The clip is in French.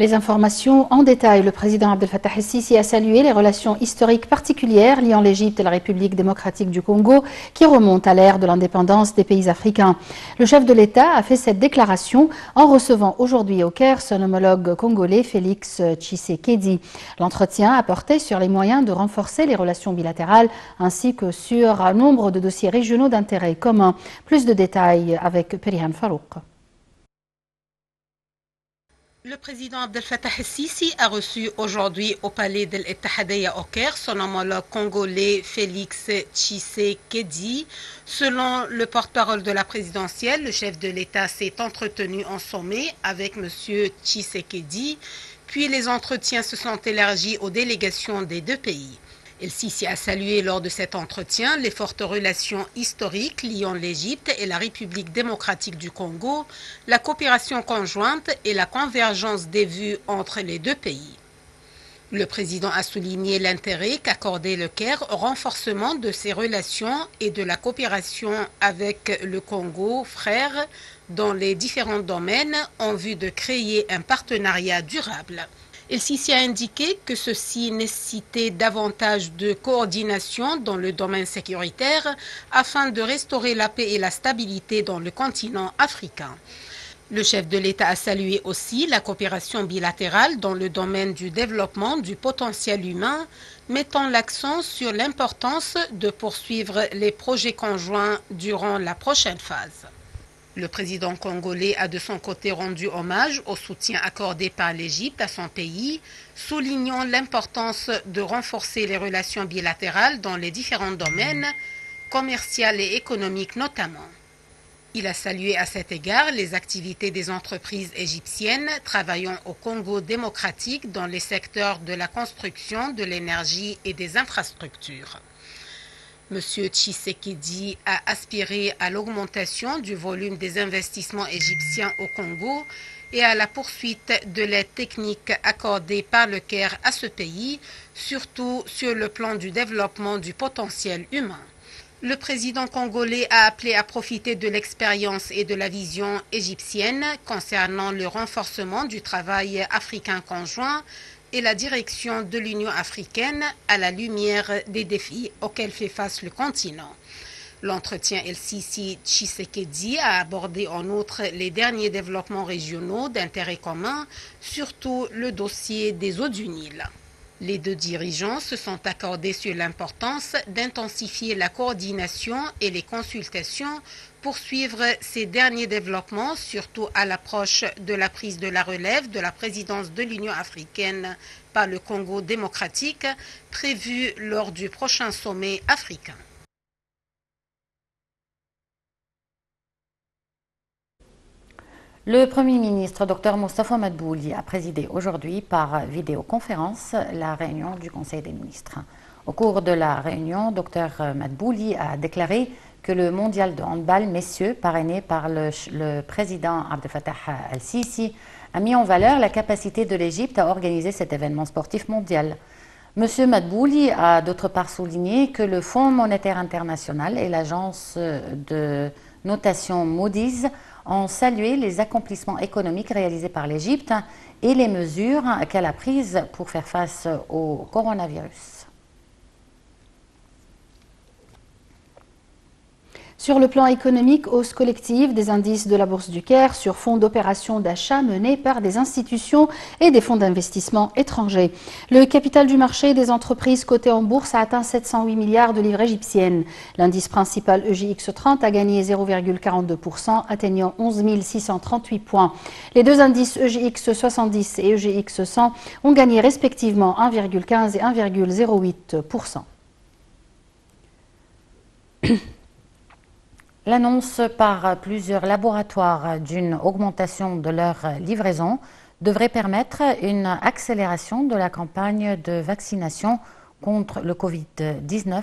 Les informations en détail. Le président Abdel Fattah el-Sisi a salué les relations historiques particulières liant l'Égypte et la République démocratique du Congo qui remontent à l'ère de l'indépendance des pays africains. Le chef de l'État a fait cette déclaration en recevant aujourd'hui au Caire son homologue congolais Félix Tshisekedi. L'entretien a porté sur les moyens de renforcer les relations bilatérales ainsi que sur un nombre de dossiers régionaux d'intérêt commun. Plus de détails avec Perihan Farouk. Le président Abdel Fattah el-Sisi a reçu aujourd'hui au palais de l'Ittihadiyya au Caire son homologue congolais Félix Tshisekedi. Selon le porte-parole de la présidentielle, le chef de l'État s'est entretenu en sommet avec M. Tshisekedi, puis les entretiens se sont élargis aux délégations des deux pays. El-Sisi a salué lors de cet entretien les fortes relations historiques liant l'Égypte et la République démocratique du Congo, la coopération conjointe et la convergence des vues entre les deux pays. Le président a souligné l'intérêt qu'accordait le Caire au renforcement de ses relations et de la coopération avec le Congo, frère, dans les différents domaines en vue de créer un partenariat durable. El-Sisi a indiqué que ceci nécessitait davantage de coordination dans le domaine sécuritaire afin de restaurer la paix et la stabilité dans le continent africain. Le chef de l'État a salué aussi la coopération bilatérale dans le domaine du développement du potentiel humain, mettant l'accent sur l'importance de poursuivre les projets conjoints durant la prochaine phase. Le président congolais a de son côté rendu hommage au soutien accordé par l'Égypte à son pays, soulignant l'importance de renforcer les relations bilatérales dans les différents domaines, commerciaux et économiques notamment. Il a salué à cet égard les activités des entreprises égyptiennes travaillant au Congo démocratique dans les secteurs de la construction, de l'énergie et des infrastructures. M. Tshisekedi a aspiré à l'augmentation du volume des investissements égyptiens au Congo et à la poursuite de l'aide technique accordée par le Caire à ce pays, surtout sur le plan du développement du potentiel humain. Le président congolais a appelé à profiter de l'expérience et de la vision égyptienne concernant le renforcement du travail africain conjoint et la direction de l'Union africaine à la lumière des défis auxquels fait face le continent. L'entretien El-Sisi-Tshisekedi a abordé en outre les derniers développements régionaux d'intérêt commun, surtout le dossier des eaux du Nil. Les deux dirigeants se sont accordés sur l'importance d'intensifier la coordination et les consultations pour suivre ces derniers développements, surtout à l'approche de la prise de la relève de la présidence de l'Union africaine par le Congo démocratique, prévue lors du prochain sommet africain. Le Premier ministre, Dr Moustapha Madbouli, a présidé aujourd'hui par vidéoconférence la réunion du Conseil des ministres. Au cours de la réunion, Dr Madbouli a déclaré que le mondial de handball messieurs, parrainé par le président Abdel Fattah el-Sisi, a mis en valeur la capacité de l'Égypte à organiser cet événement sportif mondial. M. Madbouli a d'autre part souligné que le Fonds monétaire international et l'agence de notation Moody's ont salué les accomplissements économiques réalisés par l'Égypte et les mesures qu'elle a prises pour faire face au coronavirus. Sur le plan économique, hausse collective des indices de la Bourse du Caire sur fond d'opérations d'achat menées par des institutions et des fonds d'investissement étrangers. Le capital du marché des entreprises cotées en bourse a atteint 708 milliards de livres égyptiennes. L'indice principal EJX 30 a gagné 0,42%, atteignant 11 638 points. Les deux indices EJX 70 et EJX 100 ont gagné respectivement 1,15 et 1,08%. L'annonce par plusieurs laboratoires d'une augmentation de leur livraison devrait permettre une accélération de la campagne de vaccination contre le Covid-19.